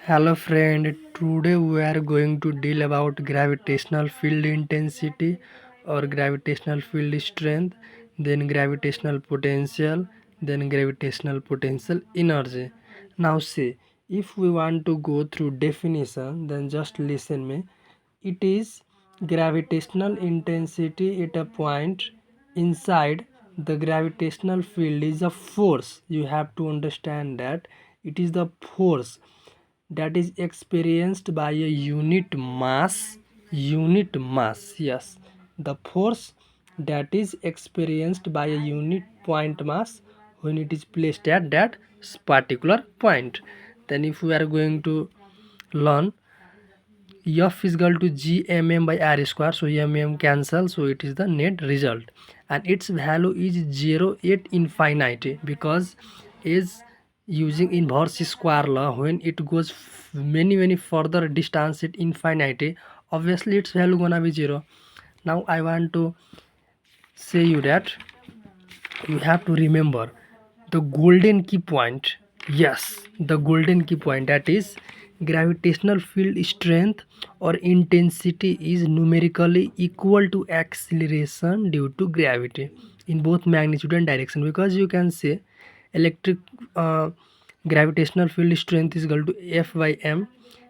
Hello friend, today we are going to deal about gravitational field intensity or gravitational field strength, then gravitational potential, then gravitational potential energy. Now see, if we want to go through definition, then just listen me. It is gravitational intensity at a point inside the gravitational field is a force. You have to understand that it is the force that is experienced by a unit mass, yes, the force that is experienced by a unit point mass when it is placed at that particular point. Then if we are going to learn, F is equal to gmm by r square, so mm cancel, so it is the net result, and its value is 0 at infinity because is using inverse square law. When it goes many further distance at infinity, obviously its value gonna be 0. Now I want to say you that you have to remember the golden key point. Yes, the golden key point, that is gravitational field strength or intensity is numerically equal to acceleration due to gravity in both magnitude and direction, because you can say electric gravitational field strength is equal to F by m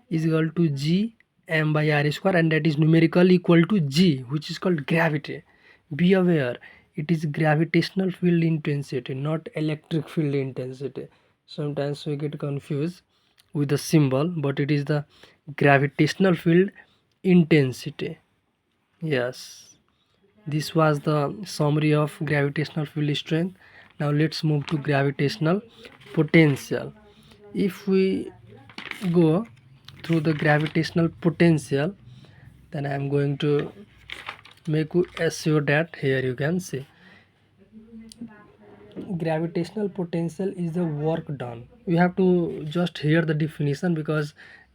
is equal to g m by r square, and that is numerically equal to g, which is called gravity. Be aware, it is gravitational field intensity, not electric field intensity. Sometimes we get confused with the symbol, but it is the gravitational field intensity. Yes, this was the summary of gravitational field strength. Now let's move to gravitational potential. If we go through the gravitational potential, then I am going to make you assure that here you can see gravitational potential is the work done. You have to just hear the definition, because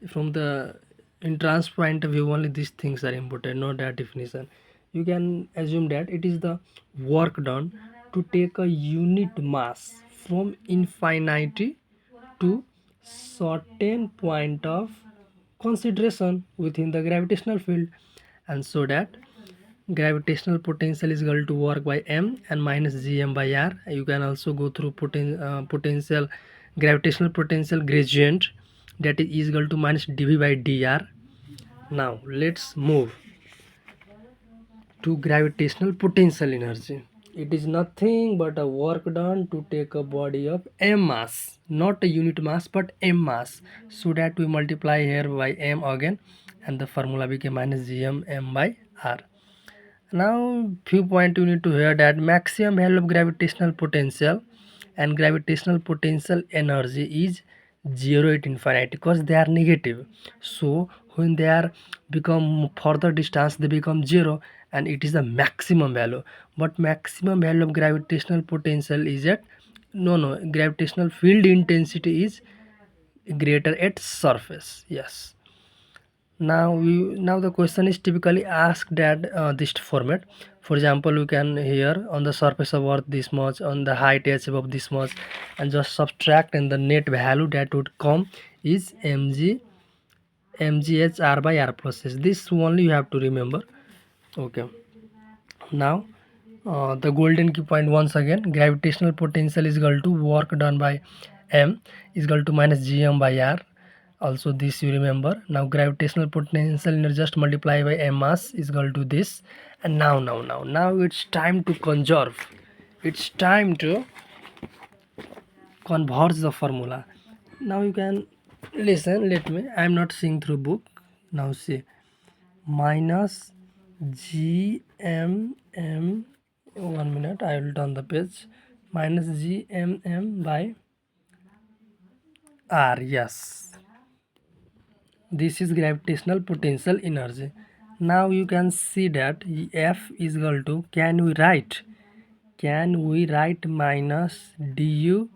from the entrance point of view only these things are important, not that definition. You can assume that it is the work done to take a unit mass from infinity to certain point of consideration within the gravitational field, and so that gravitational potential is equal to work by m and minus gm by r. You can also go through potential gravitational potential gradient, that is equal to minus dv by dr. Now let's move to gravitational potential energy. It is nothing but a work done to take a body of m mass, not a unit mass but m mass, so that we multiply here by m again, and the formula became minus gm m by r. Now few point you need to hear, that maximum value of gravitational potential and gravitational potential energy is 0 at infinity, because they are negative. So when they are become further distance, they become 0, and it is the maximum value. But maximum value of gravitational potential is at no gravitational field intensity is greater at surface. Yes. Now the question is typically asked at this format. For example, you can here on the surface of earth this much, on the height h above this much, and just subtract, and the net value that would come is mgh r by r plus s. This only you have to remember. Okay. Now the golden key point once again, gravitational potential is equal to work done by m is equal to minus gm by r. Also this you remember. Now gravitational potential energy just multiply by m mass is equal to this. And now it's time to conserve, it's time to converge the formula. Now you can listen, let me, I am not seeing through book. Now see, minus gmm, 1 minute, I will turn the page, minus gmm by r. Yes, this is gravitational potential energy. Now you can see that F is equal to, can we write minus du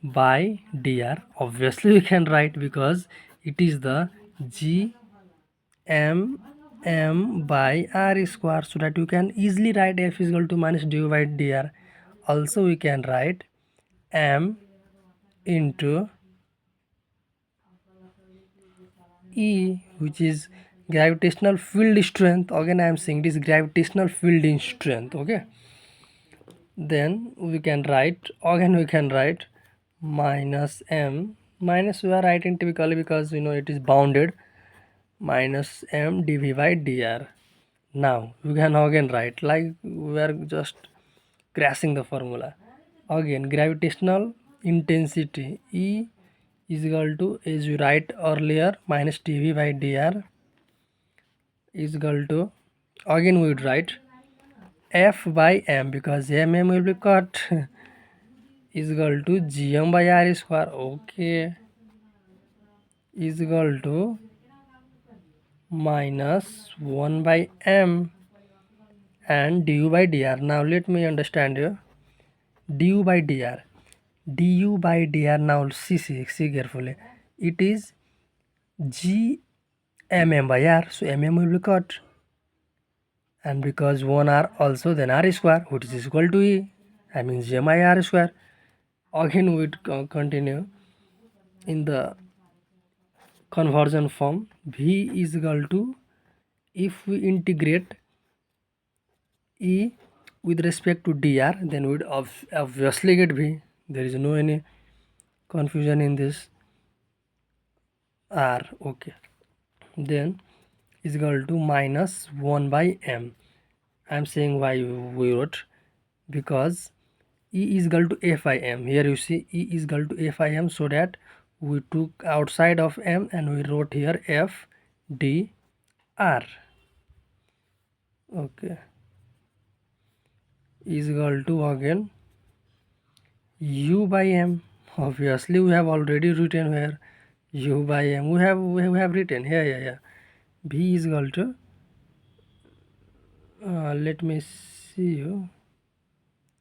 by dr? Obviously we can write, because it is the g m m by r square, so that you can easily write F is equal to minus du by dr. Also we can write m into E, which is gravitational field strength. Again I am saying this gravitational field in strength. Okay, then we can write minus m, minus we are writing typically because it is bounded, minus m dv by dr. Now we can again write like we are just crashing the formula. Again gravitational intensity E is equal to, as we write earlier, minus dv by dr is equal to, again we would write f by m because mm will be cut is equal to gm by r square. Okay, is equal to minus 1 by m and du by dr. Now let me understand you. Du by dr, du by dr. Now see carefully. It is g mm by r, so mm will be cut, and because 1 r also, then r square, which is equal to e, I mean gm by r square. Again we continue in the conversion form. V is equal to, if we integrate E with respect to dr, then we would obviously get V. There is no any confusion in this r. Okay, then is equal to minus 1 by m. I am saying why we wrote, because E is equal to f I m. Here you see E is equal to f I m, so that we took outside of m and we wrote here f d r. Okay, is equal to again u by m. Obviously we have already written here u by m. We have written here. Yeah. V is equal to, let me see you.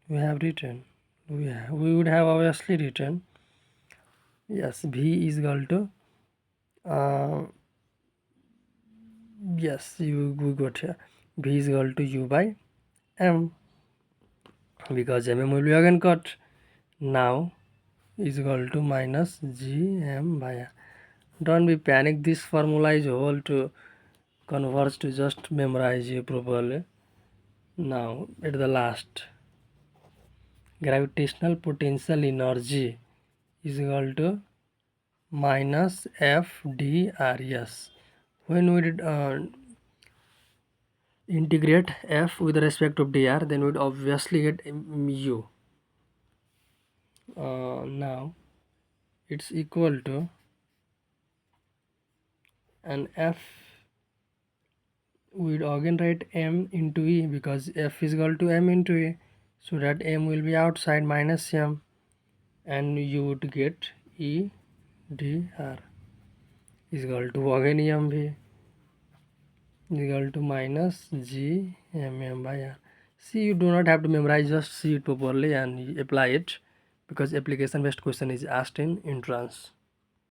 We have written, we would have obviously written, yes, V is equal to, yes, we got here, V is equal to u by m, because mm will be again cut. Now is equal to minus gm by r. Don't be panic, this formula is whole to converge to just memorize you properly. Now at the last, gravitational potential energy is equal to minus f dr. Yes, when we did integrate f with respect of dr, then we would obviously get mu. Now it's equal to, and f, we would again write m into e, because f is equal to m into e, so that m will be outside, minus m, and you would get e dr is equal to again mv is equal to minus g mm by r. See, you do not have to memorize, just see it properly and apply it, because application based question is asked in entrance.